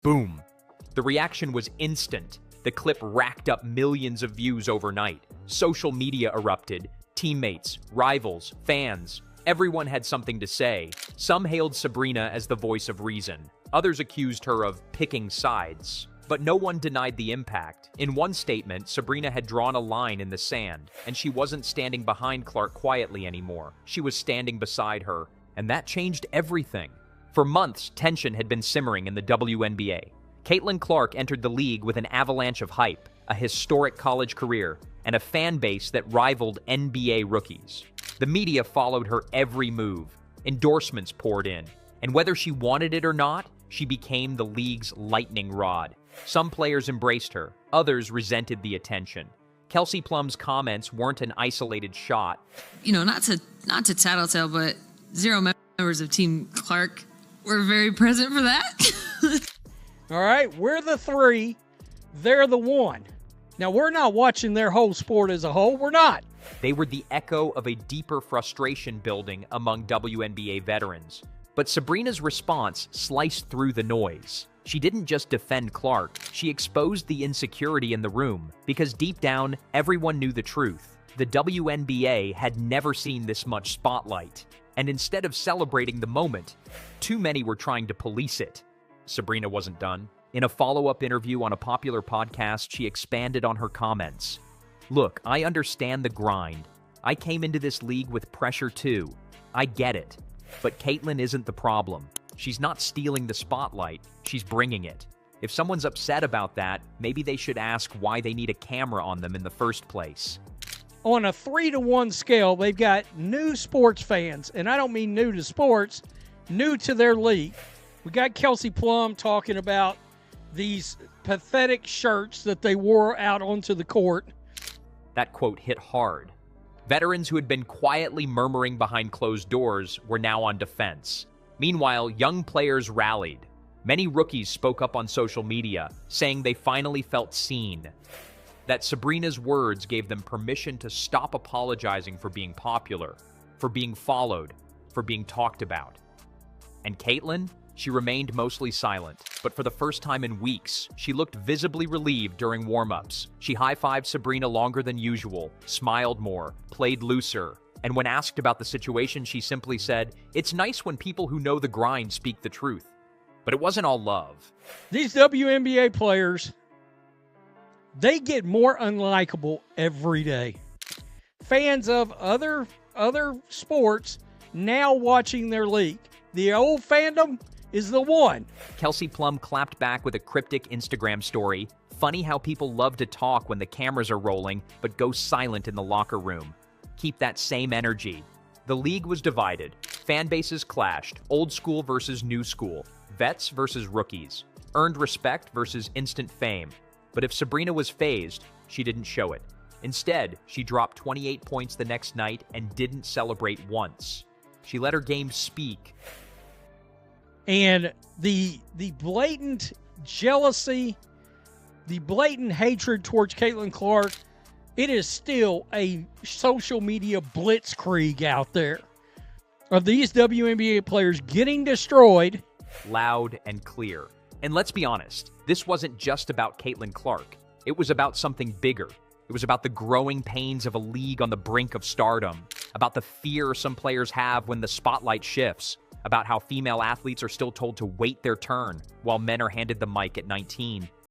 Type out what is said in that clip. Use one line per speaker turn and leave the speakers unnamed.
Boom. The reaction was instant. The clip racked up millions of views overnight. Social media erupted. Teammates, rivals, fans, everyone had something to say. Some hailed Sabrina as the voice of reason. Others accused her of picking sides. But no one denied the impact. In one statement, Sabrina had drawn a line in the sand, and she wasn't standing behind Clark quietly anymore. She was standing beside her, and that changed everything. For months, tension had been simmering in the WNBA. Caitlin Clark entered the league with an avalanche of hype, a historic college career, and a fan base that rivaled NBA rookies. The media followed her every move. Endorsements poured in, and whether she wanted it or not, she became the league's lightning rod. Some players embraced her, others resented the attention. Kelsey Plum's comments weren't an isolated shot.
Not to tattletale, but 0 members of Team Clark were very present for that.
All right, we're the 3, they're the 1. Now, we're not watching their whole sport as a whole. We're not.
They were the echo of a deeper frustration building among WNBA veterans. But Sabrina's response sliced through the noise. She didn't just defend Clark, she exposed the insecurity in the room, because deep down, everyone knew the truth. The WNBA had never seen this much spotlight. And instead of celebrating the moment, too many were trying to police it. Sabrina wasn't done. In a follow-up interview on a popular podcast, she expanded on her comments. Look, I understand the grind. I came into this league with pressure too. I get it. But Caitlin isn't the problem. She's not stealing the spotlight, she's bringing it. If someone's upset about that, maybe they should ask why they need a camera on them in the first place.
On a 3-to-1 scale, they've got new sports fans, and I don't mean new to sports, new to their league. We got Kelsey Plum talking about these pathetic shirts that they wore out onto the court.
That quote hit hard. Veterans who had been quietly murmuring behind closed doors were now on defense. Meanwhile, young players rallied. Many rookies spoke up on social media, saying they finally felt seen. That Sabrina's words gave them permission to stop apologizing for being popular, for being followed, for being talked about. And Caitlin? She remained mostly silent, but for the first time in weeks, she looked visibly relieved during warm-ups. She high-fived Sabrina longer than usual, smiled more, played looser, and when asked about the situation, she simply said, "It's nice when people who know the grind speak the truth." But it wasn't all love.
These WNBA players, they get more unlikable every day. Fans of other sports now watching their league. The old fandom is the one.
Kelsey Plum clapped back with a cryptic Instagram story. Funny how people love to talk when the cameras are rolling, but go silent in the locker room. Keep that same energy. The league was divided. Fan bases clashed. Old school versus new school. Vets versus rookies. Earned respect versus instant fame. But if Sabrina was fazed, she didn't show it. Instead, she dropped 28 points the next night and didn't celebrate once. She let her game speak.
And the blatant jealousy, the blatant hatred towards Caitlin Clark, it is still a social media blitzkrieg out there of these WNBA players getting destroyed.
Loud and clear. And let's be honest, this wasn't just about Caitlin Clark. It was about something bigger. It was about the growing pains of a league on the brink of stardom, about the fear some players have when the spotlight shifts, about how female athletes are still told to wait their turn while men are handed the mic at 19.